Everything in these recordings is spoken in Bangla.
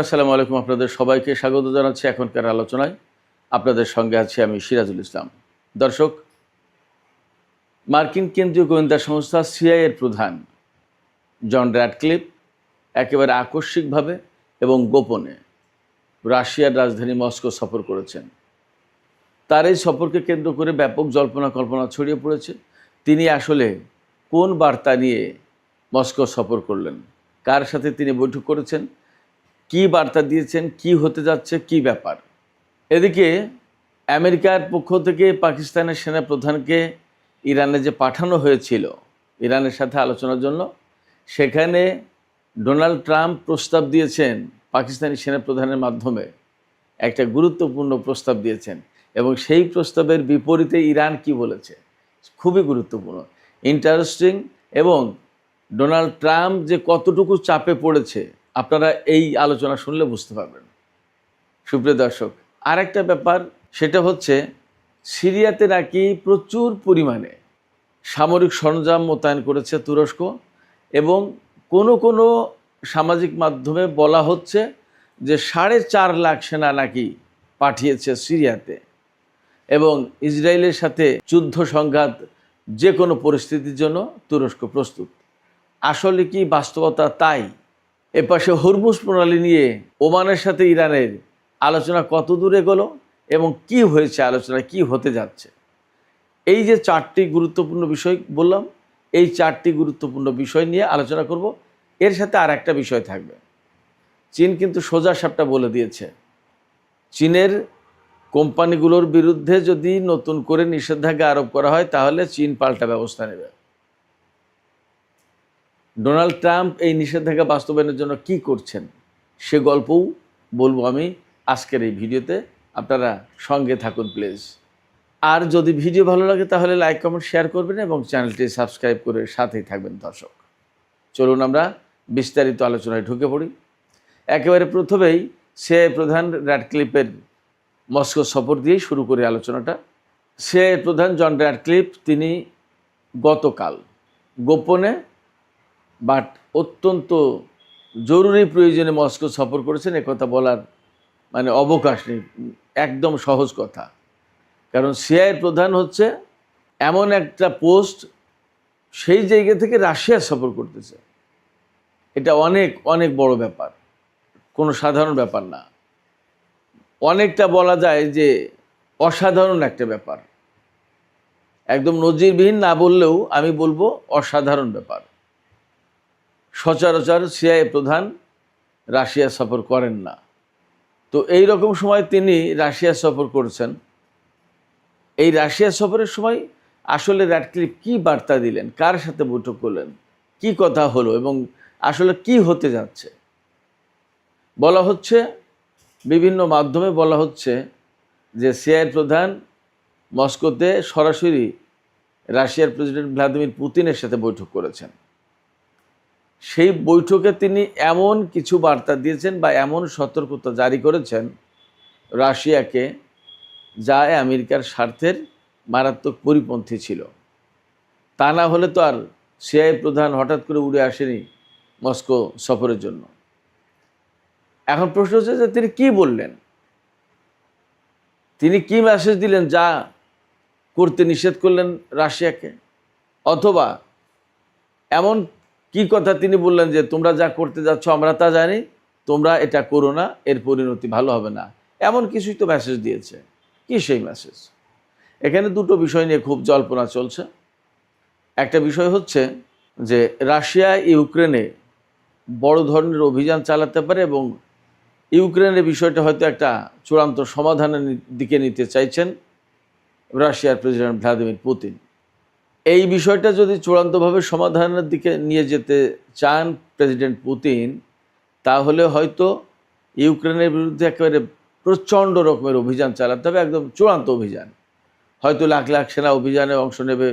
আসসালামু আলাইকুম, আপনাদের সবাইকে স্বাগত জানাচ্ছি এখনকার আলোচনায়। আপনাদের সঙ্গে আছি আমি সিরাজুল ইসলাম। দর্শক, মার্কিন কেন্দ্রীয় গোয়েন্দা সংস্থা সিআইএর প্রধান জন র্যাডক্লিফ একেবারে আকস্মিকভাবে এবং গোপনে রাশিয়ার রাজধানী মস্কো সফর করেছেন। তার এই সফরকে কেন্দ্র করে ব্যাপক জল্পনা কল্পনা ছড়িয়ে পড়েছে। তিনি আসলে কোন বার্তা নিয়ে মস্কো সফর করলেন, কার সাথে তিনি বৈঠক করেছেন, কি বার্তা দিয়েছেন, কি হতে যাচ্ছে, কি ব্যাপার। এদিকে আমেরিকার পক্ষ থেকে পাকিস্তানের সেনাপ্রধানকে ইরানে যে পাঠানো হয়েছিল ইরানের সাথে আলোচনার জন্য, সেখানে ডোনাল্ড ট্রাম্প প্রস্তাব দিয়েছেন, পাকিস্তানি সেনাপ্রধানের মাধ্যমে একটা গুরুত্বপূর্ণ প্রস্তাব দিয়েছেন এবং সেই প্রস্তাবের বিপরীতে ইরান কি বলেছে, খুবই গুরুত্বপূর্ণ, ইন্টারেস্টিং। এবং ডোনাল্ড ট্রাম্প যে কতটুকু চাপে পড়েছে আপনারা এই আলোচনা শুনলে বুঝতে পারবেন। সুপ্রিয় দর্শক, আর একটা ব্যাপার, সেটা হচ্ছে সিরিয়াতে নাকি প্রচুর পরিমাণে সামরিক সরঞ্জাম মোতায়েন করেছে তুরস্ক, এবং কোনো সামাজিক মাধ্যমে বলা হচ্ছে যে 4.5 লাখ সেনা নাকি পাঠিয়েছে সিরিয়াতে, এবং ইসরায়েলের সাথে যুদ্ধ সংঘাত যে কোনো পরিস্থিতির জন্য তুরস্ক প্রস্তুত। আসলে কি বাস্তবতা তাই? এপাশে হরমুজ প্রণালী নিয়ে ওমানের সাথে ইরানের আলোচনা কত দূরে এগোলো এবং কি হয়েছে, আলোচনা কি হতে যাচ্ছে, এই যে 4টি গুরুত্বপূর্ণ বিষয় বললাম, এই 4টি গুরুত্বপূর্ণ বিষয় নিয়ে আলোচনা করব। এর সাথে আর একটা বিষয় থাকবে। চীন কিন্তু সোজা সাপটা বলে দিয়েছে, চীনের কোম্পানিগুলোর বিরুদ্ধে যদি নতুন করে নিষেধাজ্ঞা আরোপ করা হয় তাহলে চীন পাল্টা ব্যবস্থা নেবে। ডোনাল্ড ট্রাম্প এই নিষেধাজ্ঞা বাস্তবায়নের জন্য কি করছেন সে গল্পও বলবো আমি আজকের এই ভিডিওতে। আপনারা সঙ্গে থাকুন প্লিজ। আর যদি ভিডিও ভালো লাগে তাহলে লাইক, কমেন্ট, শেয়ার করবেন এবং চ্যানেলটি সাবস্ক্রাইব করে সাথেই থাকবেন। দর্শক, চলুন আমরা বিস্তারিত আলোচনায় ঢুকে পড়ি। একেবারে প্রথমেই প্রধান র্যাডক্লিফের মস্কো সফর দিয়েই শুরু করি আলোচনাটা। প্রধান জন র্যাডক্লিফ তিনি গতকাল গোপনে বাট অত্যন্ত জরুরি প্রয়োজনে মস্কো সফর করেছেন, একথা বলার মানে অবকাশ নেই, একদম সহজ কথা। কারণ সিআইএর প্রধান হচ্ছে এমন একটা পোস্ট, সেই জায়গা থেকে রাশিয়া সফর করতেছে, এটা অনেক অনেক বড় ব্যাপার, কোনো সাধারণ ব্যাপার না। অনেকটা বলা যায় যে অসাধারণ একটা ব্যাপার, একদম নজিরবিহীন না বললেও আমি বলবো অসাধারণ ব্যাপার। সচরাচর সিআইএ প্রধান রাশিয়া সফর করেন না। তো এই রকম সময় তিনি রাশিয়া সফর করেছেন। এই রাশিয়া সফরের সময় আসলে র্যাডক্লিফ কি বার্তা দিলেন, কার সাথে বৈঠক করলেন, কি কথা হলো এবং আসলে কি হতে যাচ্ছে। বলা হচ্ছে, বিভিন্ন মাধ্যমে বলা হচ্ছে যে সিআইএ প্রধান মস্কোতে সরাসরি রাশিয়ার প্রেসিডেন্ট ভ্লাদিমির পুতিনের সাথে বৈঠক করেছেন। সেই বৈঠকে তিনি এমন কিছু বার্তা দিয়েছেন বা এমন সতর্কতা জারি করেছেন রাশিয়াকে, যা আমেরিকার স্বার্থের মারাত্মক পরিপন্থী ছিল। তা না হলে তো আর সিআইএ প্রধান হঠাৎ করে উড়ে আসেনি মস্কো সফরের জন্য। এখন প্রশ্ন হচ্ছে যে তিনি কি বললেন, তিনি কি মেসেজ দিলেন যা করতে নিষেধ করলেন রাশিয়াকে, অথবা এমন কি কথা তিনি বললেন যে তোমরা যা করতে যাচ্ছ আমরা তা জানি, তোমরা এটা করো না, এর পরিণতি ভালো হবে না, এমন কিছুই তো মেসেজ দিয়েছে। কি সেই মেসেজ? এখানে দুটো বিষয় নিয়ে খুব জল্পনা চলছে। একটা বিষয় হচ্ছে যে রাশিয়া ইউক্রেনে বড় ধরনের অভিযান চালাতে পারে এবং ইউক্রেনের বিষয়টা হয়তো একটা চূড়ান্ত সমাধানের দিকে নিতে চাইছেন রাশিয়ার প্রেসিডেন্ট ভ্লাদিমির পুতিন। এই বিষয়টা যদি চূড়ান্তভাবে সমাধানের দিকে নিয়ে যেতে চান প্রেসিডেন্ট পুতিন, তাহলে হয়তো ইউক্রেনের বিরুদ্ধে একেবারে প্রচণ্ড রকমের অভিযান চালাতে হবে, একদম চূড়ান্ত অভিযান। হয়তো লাখ লাখ সেনা অভিযানে অংশ নেবে,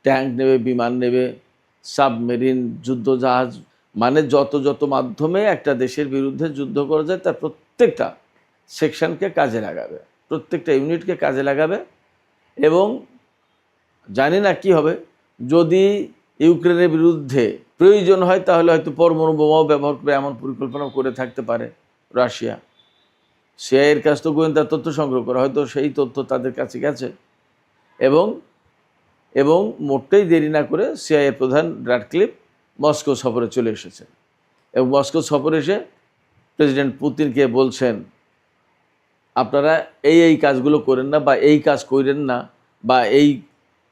ট্যাঙ্ক নেবে, বিমান নেবে, সাবমেরিন, যুদ্ধজাহাজ, মানে যত মাধ্যমে একটা দেশের বিরুদ্ধে যুদ্ধ করা যায় তার প্রত্যেকটা সেকশনকে কাজে লাগাবে, প্রত্যেকটা ইউনিটকে কাজে লাগাবে। এবং জানি না কি হবে, যদি ইউক্রেনের বিরুদ্ধে প্রয়োজন হয় তাহলে হয়তো পরমাণু বোমাও ব্যবহার করে এমন পরিকল্পনা করে থাকতে পারে রাশিয়া। সিআইএর কাছ তো গোয়েন্দা তথ্য সংগ্রহ করা, হয়তো সেই তথ্য তাদের কাছে গেছে এবং এবং মোটেই দেরি না করে সিআইএ প্রধান র্যাডক্লিফ মস্কো সফরে চলে এসেছেন এবং মস্কো সফরে এসে প্রেসিডেন্ট পুতিনকে বলছেন, আপনারা এই কাজগুলো করেন না বা এই কাজ করেন না বা এই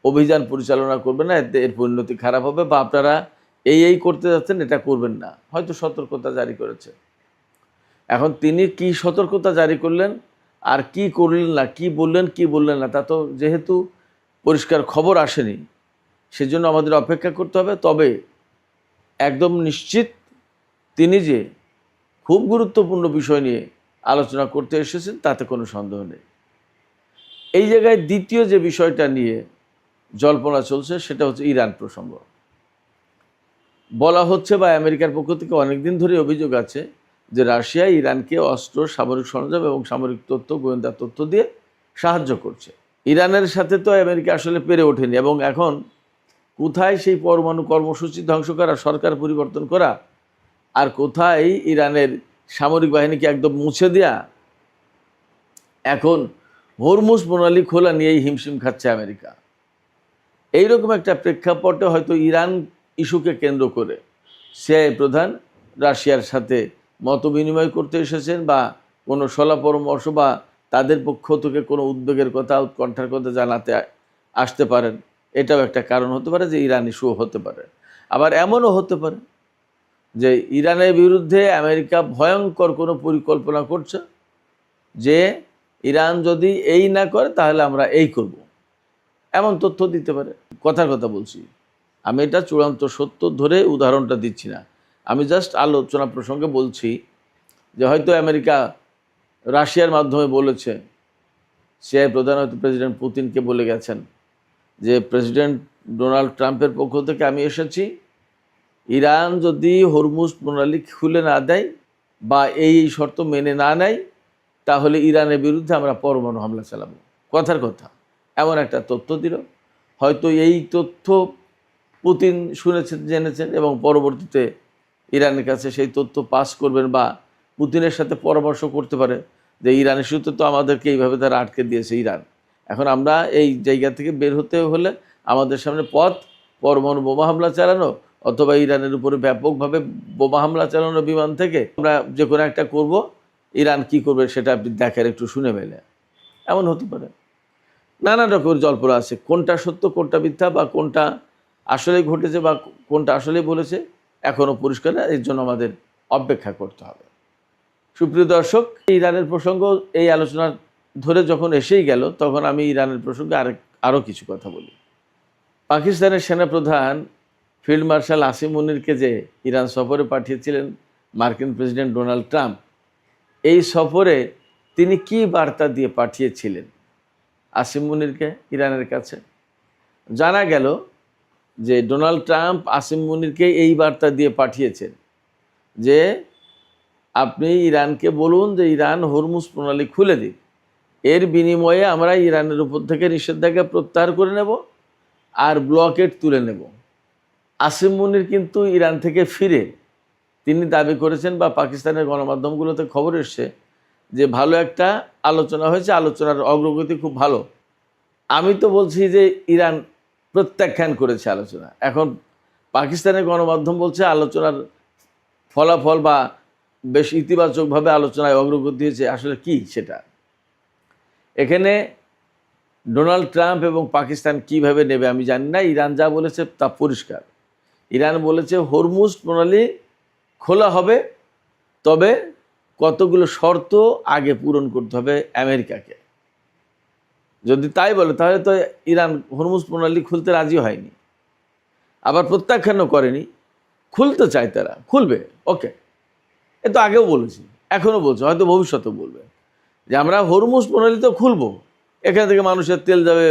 অভিযান পরিচালনা করবেন না, এতে এর পরিণতি খারাপ হবে, বা আপনারা এই করতে যাচ্ছেন, এটা করবেন না। হয়তো সতর্কতা জারি করেছে। এখন তিনি কি সতর্কতা জারি করলেন আর কি করলেন না, কি বললেন না, তা তো যেহেতু পরিষ্কার খবর আসেনি, সেজন্য আমাদের অপেক্ষা করতে হবে। তবে একদম নিশ্চিত তিনি যে খুব গুরুত্বপূর্ণ বিষয় নিয়ে আলোচনা করতে এসেছেন তাতে কোনো সন্দেহ নেই। এই জায়গায় দ্বিতীয় যে বিষয়টা নিয়ে জল্পনা চলছে সেটা হচ্ছে ইরান প্রসঙ্গ। বলা হচ্ছে বা আমেরিকার পক্ষ থেকে অনেকদিন ধরে অভিযোগ আছে যে রাশিয়া ইরানকে অস্ত্র, সামরিক সরঞ্জাম এবং সামরিক তথ্য, গোয়েন্দা তথ্য দিয়ে সাহায্য করছে। ইরানের সাথে তো আমেরিকা আসলে পেরে ওঠেনি এবং এখন কোথায় সেই পরমাণু কর্মসূচি ধ্বংস করা, সরকার পরিবর্তন করা, আর কোথায় ইরানের সামরিক বাহিনীকে একদম মুছে দেয়া, এখন হরমুজ প্রণালী খোলা নিয়েই হিমশিম খাচ্ছে আমেরিকা। এইরকম একটা প্রেক্ষাপটে হয়তো ইরান ইস্যুকে কেন্দ্র করে সিআইএ প্রধান রাশিয়ার সাথে মত বিনিময় করতে এসেছেন বা কোনো সলা পরামর্শ বা তাদের পক্ষ থেকে কোনো উদ্বেগের কথা, উৎকণ্ঠার কথা জানাতে আসতে পারেন। এটাও একটা কারণ হতে পারে যে ইরান ইস্যু হতে পারে। আবার এমনও হতে পারে যে ইরানের বিরুদ্ধে আমেরিকা ভয়ঙ্কর কোনো পরিকল্পনা করছে যে ইরান যদি এই না করে তাহলে আমরা এই করব, এমন তথ্য দিতে পারে। কথার কথা বলছি, আমি এটা চূড়ান্ত সত্য ধরে উদাহরণটা দিচ্ছি না, আমি জাস্ট আলোচনা প্রসঙ্গে বলছি যে হয়তো আমেরিকা রাশিয়ার মাধ্যমে বলেছে, সিআইএ প্রধান হয়তো প্রেসিডেন্ট পুতিনকে বলে গেছেন যে প্রেসিডেন্ট ডোনাল্ড ট্রাম্পের পক্ষ থেকে আমি এসেছি, ইরান যদি হরমুজ প্রণালী খুলে না দেয় বা এই শর্ত মেনে না নেয় তাহলে ইরানের বিরুদ্ধে আমরা পরমাণু হামলা চালাবো। কথার কথা এমন একটা তথ্য দিল। হয়তো এই তথ্য পুতিন শুনেছেন, জেনেছেন এবং পরবর্তীতে ইরানের কাছে সেই তথ্য পাস করবেন বা পুতিনের সাথে পরামর্শ করতে পারে যে ইরানের ইস্যুতে তো আমাদেরকে এইভাবে তারা আটকে দিয়েছে ইরান, এখন আমরা এই জায়গা থেকে বের হতে হলে আমাদের সামনে পথ পরমাণু বোমা হামলা চালানো অথবা ইরানের উপরে ব্যাপকভাবে বোমা হামলা চালানো বিমান থেকে, আমরা যে কোনো একটা করব, ইরান কি করবে সেটা আপনি দেখার একটু শুনে মেলে, এমন হতে পারে। নানা রকমের জল্পনা আছে, কোনটা সত্য কোনটা মিথ্যা বা কোনটা আসলে ঘটেছে বা কোনটা আসলে বলেছে এখনও পরিষ্কার না, এর জন্য আমাদের অপেক্ষা করতে হবে। সুপ্রিয় দর্শক, ইরানের প্রসঙ্গ এই আলোচনা ধরে যখন এসেই গেল তখন আমি ইরানের প্রসঙ্গে আরও কিছু কথা বলি। পাকিস্তানের সেনাপ্রধান ফিল্ড মার্শাল আসিম মুনিরকে যে ইরান সফরে পাঠিয়েছিলেন মার্কিন প্রেসিডেন্ট ডোনাল্ড ট্রাম্প, এই সফরে তিনি কি বার্তা দিয়ে পাঠিয়েছিলেন আসিম মুনিরকে ইরানের কাছে? জানা গেল যে ডোনাল্ড ট্রাম্প আসিম মুনিরকে এই বার্তা দিয়ে পাঠিয়েছেন যে আপনি ইরানকে বলুন যে ইরান হরমুজ প্রণালী খুলে দিন, এর বিনিময়ে আমরা ইরানের উপর থেকে নিষেধাজ্ঞা প্রত্যাহার করে নেব আর ব্লকেট তুলে নেব। আসিম মুনির কিন্তু ইরান থেকে ফিরে তিনি দাবি করেছেন বা পাকিস্তানের গণমাধ্যমগুলোতে খবর এসছে যে ভালো একটা আলোচনা হয়েছে, আলোচনার অগ্রগতি খুব ভালো। আমি তো বলছি যে ইরান প্রত্যাখ্যান করেছে আলোচনা। এখন পাকিস্তানের গণমাধ্যম বলছে আলোচনার ফলাফল বা বেশ ইতিবাচকভাবে আলোচনায় অগ্রগতি হয়েছে। আসলে কি সেটা এখানে ডোনাল্ড ট্রাম্প এবং পাকিস্তান কিভাবে নেবে আমি জানি না। ইরান যা বলেছে তা পরিষ্কার। ইরান বলেছে হরমুজ প্রণালী খোলা হবে, তবে কতগুলো শর্ত আগে পূরণ করতে হবে আমেরিকাকে। যদি তাই বলে তাহলে তো ইরান হরমুজ প্রণালী খুলতে রাজি হয়নি, আবার প্রত্যাখ্যানও করেনি, খুলতে চায়, তারা খুলবে। ওকে, এ তো আগেও বলেছি, এখনও বলছে, হয়তো ভবিষ্যতেও বলবে যে আমরা হরমুজ প্রণালী তো খুলবো, এখান থেকে মানুষের তেল যাবে,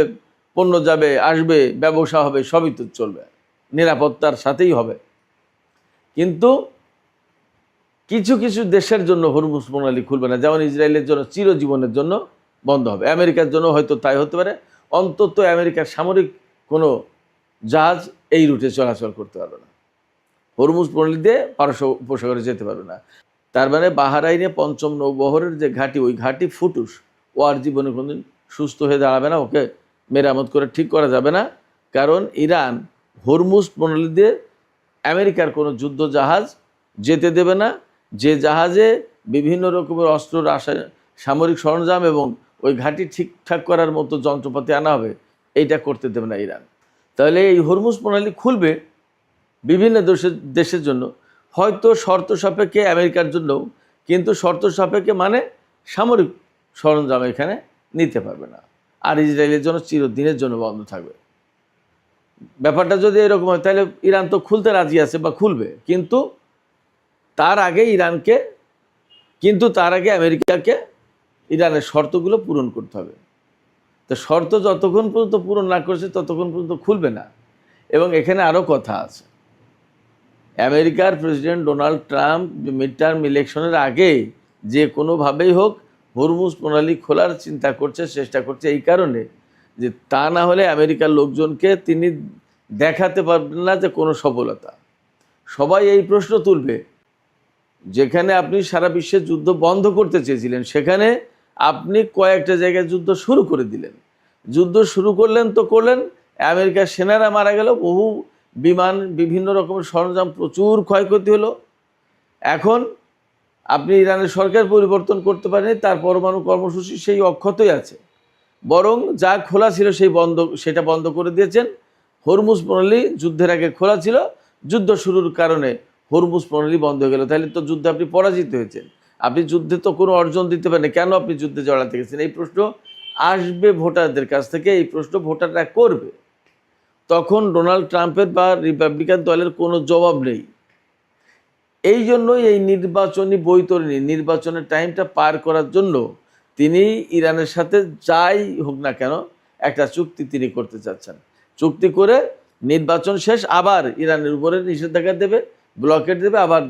পণ্য যাবে, আসবে, ব্যবসা হবে, সবই তো চলবে, নিরাপত্তার সাথেই হবে। কিন্তু কিছু কিছু দেশের জন্য হরমুজ প্রণালী খুলবে না, যেমন ইসরায়েলের জন্য চিরজীবনের জন্য বন্ধ হবে। আমেরিকার জন্য হয়তো তাই হতে পারে, অন্তত আমেরিকার সামরিক কোনো জাহাজ এই রুটে চলাচল করতে পারবে না, হরমুজ প্রণালী দিয়ে পারস্য উপসাগরে যেতে পারবে না। তার মানে বাহরাইনে ৫ম নৌবহরের যে ঘাঁটি, ওই ঘাঁটি ফুটুস, ও আর জীবনে কোনোদিন সুস্থ হয়ে দাঁড়াবে না, ওকে মেরামত করে ঠিক করা যাবে না। কারণ ইরান হরমুজ প্রণালী দিয়ে আমেরিকার কোনো যুদ্ধ জাহাজ যেতে দেবে না, যে জাহাজে বিভিন্ন রকমের অস্ত্র, সামরিক সরঞ্জাম এবং ওই ঘাঁটি ঠিকঠাক করার মতো যন্ত্রপাতি আনা হবে, এইটা করতে দেবে না ইরান। তাহলে এই হরমুজ প্রণালী খুলবে বিভিন্ন দেশের জন্য, হয়তো শর্ত সাপেক্ষে আমেরিকার জন্যও, কিন্তু শর্ত সাপেক্ষে মানে সামরিক সরঞ্জাম এখানে নিতে পারবে না, আর ইসরায়েলের জন্য চিরদিনের জন্য বন্ধ থাকবে। ব্যাপারটা যদি এরকম হয় তাহলে ইরান তো খুলতে রাজি আছে বা খুলবে, কিন্তু তার আগে আমেরিকাকে ইরানের শর্তগুলো পূরণ করতে হবে। তো শর্ত যতক্ষণ পর্যন্ত পূরণ না করছে ততক্ষণ পর্যন্ত খুলবে না। এবং এখানে আরও কথা আছে, আমেরিকার president Donald Trump mid term ইলেকশনের আগে যে কোনোভাবেই হোক হরমুজ প্রণালী খোলার চিন্তা করছে, চেষ্টা করছে, এই কারণে যে তা না হলে আমেরিকার লোকজনকে তিনি দেখাতে পারবেন না যে কোনো সফলতা। সবাই এই প্রশ্ন তুলবে, যেখানে আপনি সারা বিশ্বের যুদ্ধ বন্ধ করতে চেয়েছিলেন, সেখানে আপনি কয়েকটা জায়গায় যুদ্ধ শুরু করে দিলেন। যুদ্ধ শুরু করলেন তো করলেন, আমেরিকার সেনারা মারা গেল, বহু বিমান, বিভিন্ন রকমের সরঞ্জাম, প্রচুর ক্ষয়ক্ষতি হলো। এখন আপনি ইরানের সরকার পরিবর্তন করতে পারেনি, তার পরমাণু কর্মসূচি সেই অক্ষতই আছে, বরং যা খোলা ছিল সেটা বন্ধ করে দিয়েছেন। হরমুজ প্রণালী যুদ্ধের আগে খোলা ছিল, যুদ্ধ শুরুর কারণে হরমুজ প্রণালী বন্ধ হয়ে গেল। তাহলে তো যুদ্ধে আপনি পরাজিত হয়েছেন, আপনি যুদ্ধে তো কোনো অর্জন দিতে পারেন, কেন আপনি যুদ্ধে জড়াতে গেছেন? এই প্রশ্ন আসবে ভোটারদের কাছ থেকে, এই প্রশ্ন ভোটাররা করবে। তখন ডোনাল্ড ট্রাম্পের বা রিপাবলিকান দলের কোনো জবাব নেই। এই জন্যই এই নির্বাচনী বৈতরণী, নির্বাচনের টাইমটা পার করার জন্য তিনি ইরানের সাথে যাই হোক না কেন একটা চুক্তি তিনি করতে চাচ্ছেন। চুক্তি করে নির্বাচন শেষ, আবার ইরানের উপরে নিষেধাজ্ঞা দেবে, ব্লকেট দেবে, আবার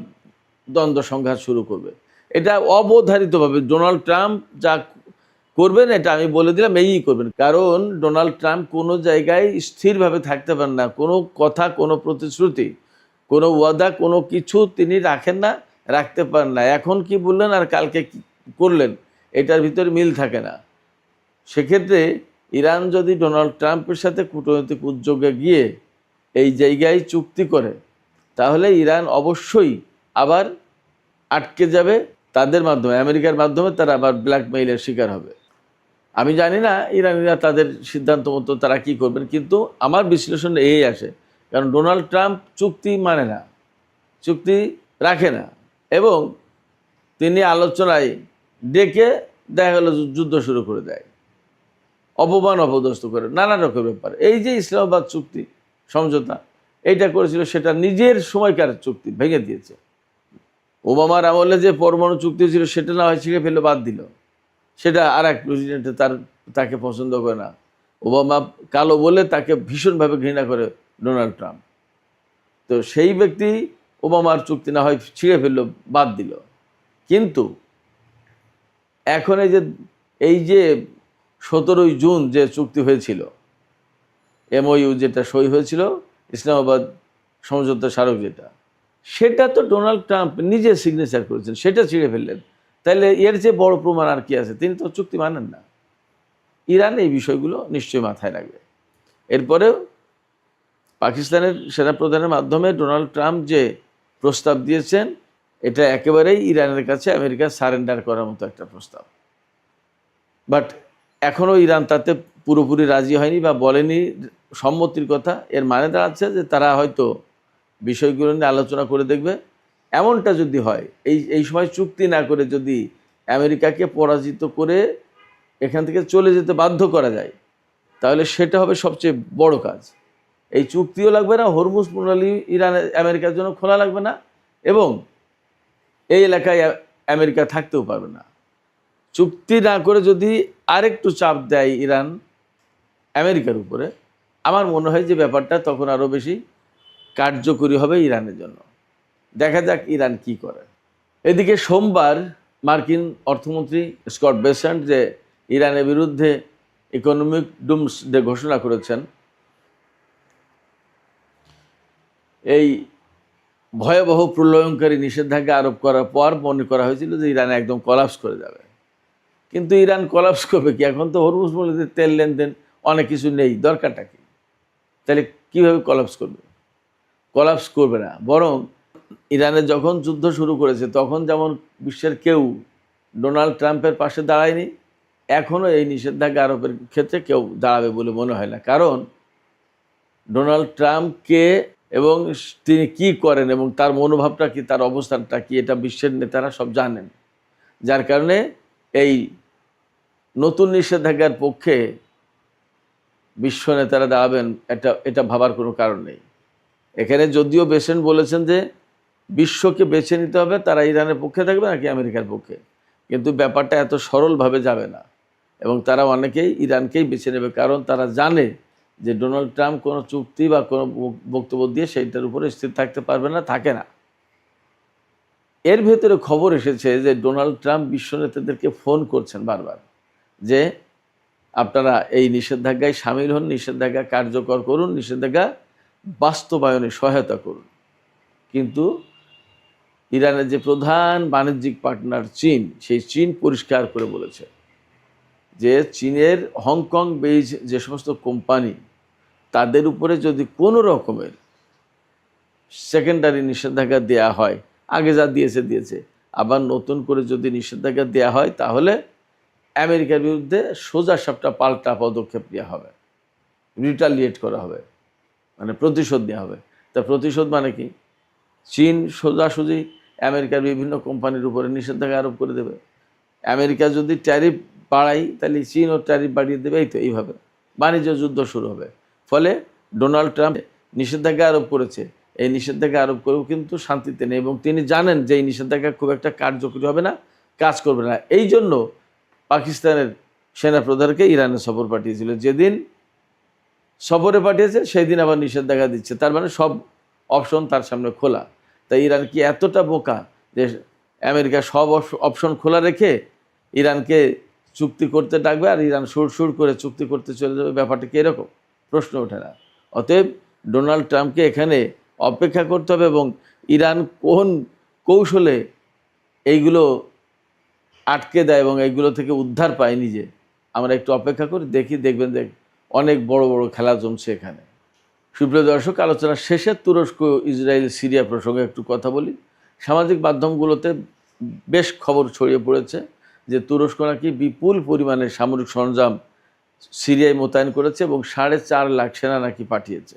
দ্বন্দ্ব সংঘাত শুরু করবে। এটা অবধারিতভাবে ডোনাল্ড ট্রাম্প যা করবেন, এটা আমি বলে দিলাম, এই করবেন। কারণ ডোনাল্ড ট্রাম্প কোনো জায়গায় স্থিরভাবে থাকতে পারেন না, কোনো কথা, কোনো প্রতিশ্রুতি, কোনো ওয়াদা, কোনো কিছু তিনি রাখেন না, রাখতে পারেন না। এখন কি বললেন আর কালকে কি করলেন, এটার ভিতরে মিল থাকে না। সেক্ষেত্রে ইরান যদি ডোনাল্ড ট্রাম্পের সাথে কূটনৈতিক উদ্যোগে গিয়ে এই জায়গায় চুক্তি করে, তাহলে ইরান অবশ্যই আবার আটকে যাবে তাদের মাধ্যমে, আমেরিকার মাধ্যমে তারা আবার ব্ল্যাকমেইলের শিকার হবে। আমি জানি না ইরানিরা তাদের সিদ্ধান্ত মতো তারা কী করবেন, কিন্তু আমার বিশ্লেষণ এই আসে, কারণ ডোনাল্ড ট্রাম্প চুক্তি মানে না, চুক্তি রাখে না, এবং তিনি আলোচনায় ডেকে দেখা গেল যুদ্ধ শুরু করে দেয়, অপমান অপদস্থ করে, নানা রকমের ব্যাপার। এই যে ইসলামাবাদ চুক্তি সমঝোতা এইটা করেছিল, সেটা নিজের সময়কার চুক্তি ভেঙে দিয়েছে। ওবামার আমলে যে পরমাণু চুক্তি ছিল সেটা না হয় ছিঁড়ে ফেলে বাদ দিল, সেটা আর এক প্রেসিডেন্টে তাকে পছন্দ করে না। ওবামা কালো বলে তাকে ভীষণভাবে ঘৃণা করে ডোনাল্ড ট্রাম্প। তো সেই ব্যক্তি ওবামার চুক্তি না হয় ছিঁড়ে ফেললো, বাদ দিল। কিন্তু এখন এই যে 17ই জুন যে চুক্তি হয়েছিল, MOU যেটা সই হয়েছিল, ইসলামাবাদ সমঝোতা স্মারক যেটা, সেটা তো ডোনাল্ড ট্রাম্প নিজে সিগনেচার করেছেন, সেটা ছিঁড়ে ফেললেন। তাহলে এর যে বড় প্রমাণ আর কি আছে? তিনি তো চুক্তি মানেন না। ইরান এই বিষয়গুলো নিশ্চয়ই মাথায় রাখবে। এরপরেও পাকিস্তানের সেনাপ্রধানের মাধ্যমে ডোনাল্ড ট্রাম্প যে প্রস্তাব দিয়েছেন, এটা একেবারেই ইরানের কাছে আমেরিকা সারেন্ডার করার মতো একটা প্রস্তাব। বাট এখনও ইরান তাতে পুরোপুরি রাজি হয়নি বা বলেনি সম্মতির কথা। এর মানে দাঁড়াচ্ছে যে তারা হয়তো বিষয়গুলো নিয়ে আলোচনা করে দেখবে। এমনটা যদি হয়, এই সময় চুক্তি না করে যদি আমেরিকাকে পরাজিত করে এখান থেকে চলে যেতে বাধ্য করা যায়, তাহলে সেটা হবে সবচেয়ে বড় কাজ। এই চুক্তিও লাগবে না, হরমুজ প্রণালী আমেরিকার জন্য খোলা লাগবে না, এবং এই এলাকায় আমেরিকা থাকতেও পারবে না। চুক্তি না করে যদি আরেকটু চাপ দেয় ইরান আমেরিকার উপরে, আমার মনে হয় যে ব্যাপারটা তখন আরও বেশি কার্যকরী হবে ইরানের জন্য। দেখা যাক ইরান কি করে। এদিকে সোমবার মার্কিন অর্থমন্ত্রী স্কট বেসেন্ট যে ইরানের বিরুদ্ধে ইকোনমিক ডুমসডে ঘোষণা করেছেন, এই ভয়াবহ প্রলয়ঙ্কারী নিষেধাজ্ঞা আরোপ করার পর মনে করা হয়েছিল যে ইরান একদম কলাপস করে যাবে। কিন্তু ইরান কলাপস করবে কি? এখন তো হরমুজ মরুতে তেল লেনদেন অনেক কিছু নেই, দরকারটা কি? তাহলে কীভাবে কলাপস করবে? কলাপস করবে না, বরং ইরানে যখন যুদ্ধ শুরু করেছে তখন যেমন বিশ্বের কেউ ডোনাল্ড ট্রাম্পের পাশে দাঁড়ায়নি, এখনও এই নিষেধাজ্ঞা আরোপের ক্ষেত্রে কেউ দাঁড়াবে বলে মনে হয় না। কারণ ডোনাল্ড ট্রাম্পকে এবং তিনি কি করেন এবং তার মনোভাবটা কি, তার অবস্থানটা কি, এটা বিশ্বের নেতারা সব জানেন। যার কারণে এই নতুন নিষেধাজ্ঞার পক্ষে বিশ্ব নেতারা দাঁড়াবেন এটা ভাবার কোনো কারণ নেই। এখানে যদিও বেসেন্ট বলেছেন যে বিশ্বকে বেছে নিতে হবে, তারা ইরানের পক্ষে থাকবে নাকি আমেরিকার পক্ষে, কিন্তু ব্যাপারটা এত সরলভাবে যাবে না এবং তারা অনেকেই ইরানকেই বেছে নেবে। কারণ তারা জানে যে ডোনাল্ড ট্রাম্প কোনো চুক্তি বা কোনো বক্তব্য দিয়ে সেইটার উপরে স্থির থাকতে পারবে না, থাকে না। এর ভেতরে খবর এসেছে যে ডোনাল্ড ট্রাম্প বিশ্ব নেতাদেরকে ফোন করছেন বারবার যে আপনারা এই নিষেধাজ্ঞায় সামিল হন, নিষেধাজ্ঞা কার্যকর করুন, নিষেধাজ্ঞা বাস্তবায়নে সহায়তা করুন। কিন্তু ইরানের যে প্রধান বাণিজ্যিক পার্টনার চীন, সেই চীন পরিষ্কার করে বলেছে যে চীনের হংকং বেইজ যে সমস্ত কোম্পানি, তাদের উপরে যদি কোনো রকমের সেকেন্ডারি নিষেধাজ্ঞা দেয়া হয়, আগে যা দিয়েছে, আবার নতুন করে যদি নিষেধাজ্ঞা দেয়া হয়, তাহলে আমেরিকার বিরুদ্ধে সোজা সাপটা পাল্টা পদক্ষেপ নেওয়া হবে, রিটালিয়েট করা হবে, মানে প্রতিশোধ নেওয়া হবে। তা প্রতিশোধ মানে কি? চীন সোজাসুজি আমেরিকার বিভিন্ন কোম্পানির উপরে নিষেধাজ্ঞা আরোপ করে দেবে। আমেরিকা যদি ট্যারিফ বাড়ায়, তাহলে চীনও ট্যারিফ বাড়িয়ে দেবে। এইভাবে বাণিজ্য যুদ্ধ শুরু হবে। ফলে ডোনাল্ড ট্রাম্প নিষেধাজ্ঞা আরোপ করেছে, এই নিষেধাজ্ঞা আরোপ করেও কিন্তু শান্তিতে নেই এবং তিনি জানেন যে এই নিষেধাজ্ঞা খুব একটা কার্যকরী হবে না, কাজ করবে না। এই জন্য পাকিস্তানের সেনাপ্রধানকে ইরানে সফর পাঠিয়েছিল। যেদিন সফরে পাঠিয়েছে সেই দিন আবার নিষেধাজ্ঞা দিচ্ছে, তার মানে সব অপশন তার সামনে খোলা। তাই ইরান কি এতটা বোকা যে আমেরিকা সব অপশন খোলা রেখে ইরানকে চুক্তি করতে ডাকবে আর ইরান সুর করে চুক্তি করতে চলে যাবে? ব্যাপারটা কি এরকম? প্রশ্ন ওঠে না। অতএব ডোনাল্ড ট্রাম্পকে এখানে অপেক্ষা করতে হবে এবং ইরান কোন কৌশলে এইগুলো আটকে দেয় এবং এইগুলো থেকে উদ্ধার পায় নিজে, আমরা একটু অপেক্ষা করি, দেখবেন যে অনেক বড় বড় খেলা জমছে এখানে। সুপ্রিয় দর্শক, আলোচনার শেষে তুরস্ক ইসরায়েল সিরিয়া প্রসঙ্গে একটু কথা বলি। সামাজিক মাধ্যমগুলোতে বেশ খবর ছড়িয়ে পড়েছে যে তুরস্ক নাকি বিপুল পরিমাণে সামরিক সরঞ্জাম সিরিয়ায় মোতায়েন করেছে এবং 4.5 লাখ সেনা নাকি পাঠিয়েছে।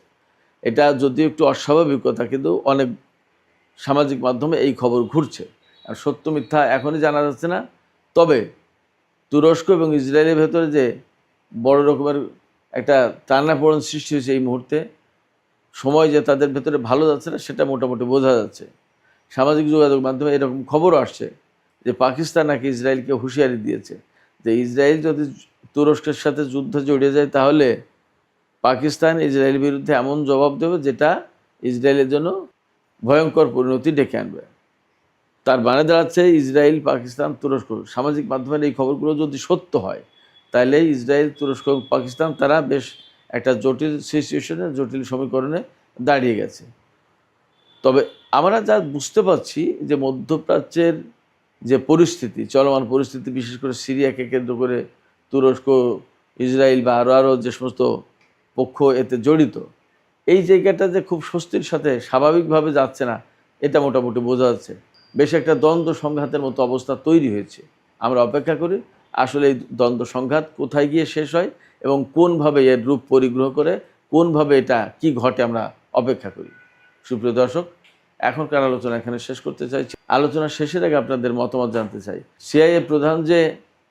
এটা যদিও একটু অস্বাভাবিক কথা, কিন্তু অনেক সামাজিক মাধ্যমে এই খবর ঘুরছে। আর সত্য মিথ্যা এখনই জানা যাচ্ছে না। তবে তুরস্ক এবং ইসরায়েলের ভেতরে যে বড় রকমের একটা টানাপোড়েন সৃষ্টি হয়েছে এই মুহূর্তে, সময় যে তাদের ভেতরে ভালো যাচ্ছে না সেটা মোটামুটি বোঝা যাচ্ছে। সামাজিক যোগাযোগ মাধ্যমে এরকম খবরও আসছে যে পাকিস্তান নাকি ইসরায়েলকে হুঁশিয়ারি দিয়েছে যে ইসরায়েল যদি তুরস্কের সাথে যুদ্ধে জড়িয়ে যায়, তাহলে পাকিস্তান ইসরায়েলের বিরুদ্ধে এমন জবাব দেবে যেটা ইসরায়েলের জন্য ভয়ঙ্কর পরিণতি ডেকে আনবে। তার মানে দাঁড়াচ্ছে ইসরায়েল, পাকিস্তান, তুরস্ক, সামাজিক মাধ্যমের এই খবরগুলো যদি সত্য হয়, তাহলে ইসরায়েল, তুরস্ক এবং পাকিস্তান তারা বেশ একটা জটিল সিচুয়েশনে, জটিল সমীকরণে দাঁড়িয়ে গেছে। তবে আমরা যা বুঝতে পারছি যে মধ্যপ্রাচ্যের যে পরিস্থিতি, চলমান পরিস্থিতি, বিশেষ করে সিরিয়াকে কেন্দ্র করে তুরস্ক, ইসরায়েল বা আরও যে সমস্ত পক্ষ এতে জড়িত, এই জায়গাটা যে খুব স্বস্তির সাথে স্বাভাবিকভাবে যাচ্ছে না, এটা মোটামুটি বোঝা যাচ্ছে। বেশ একটা দ্বন্দ্ব সংঘাতের মতো অবস্থা তৈরি হয়েছে। আমরা অপেক্ষা করি আসলে এই দ্বন্দ্ব সংঘাত কোথায় গিয়ে শেষ হয় এবং কোনভাবে এর রূপ পরিগ্রহ করে, কোনভাবে এটা কি ঘটে, আমরা অপেক্ষা করি। সুপ্রিয় দর্শক, এখনকার আলোচনা এখানে শেষ করতে চাইছি। আলোচনা শেষের আগে আপনাদের মতামত জানতে চাই। সিআইএ প্রধান যে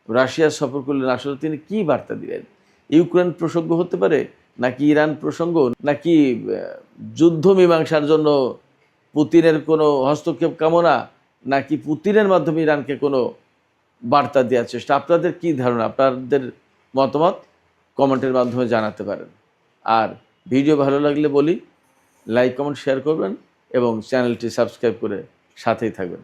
রাশিয়া সফর করলেন, আসলে তিনি কি বার্তা দিলেন? ইউক্রেন প্রসঙ্গ হতে পারে, নাকি ইরান প্রসঙ্গ, নাকি যুদ্ধ মীমাংসার জন্য পুতিনের কোনো হস্তক্ষেপ কামনা, নাকি পুতিনের মাধ্যমে ইরানকে কোনো বার্তা দেওয়ার চেষ্টা? আপনাদের কি ধারণা? আপনাদের মতামত কমেন্টের মাধ্যমে জানাতে পারেন। আর ভিডিও ভালো লাগলে বলি লাইক, কমেন্ট, শেয়ার করবেন এবং চ্যানেলটি সাবস্ক্রাইব করে সাথেই থাকবেন।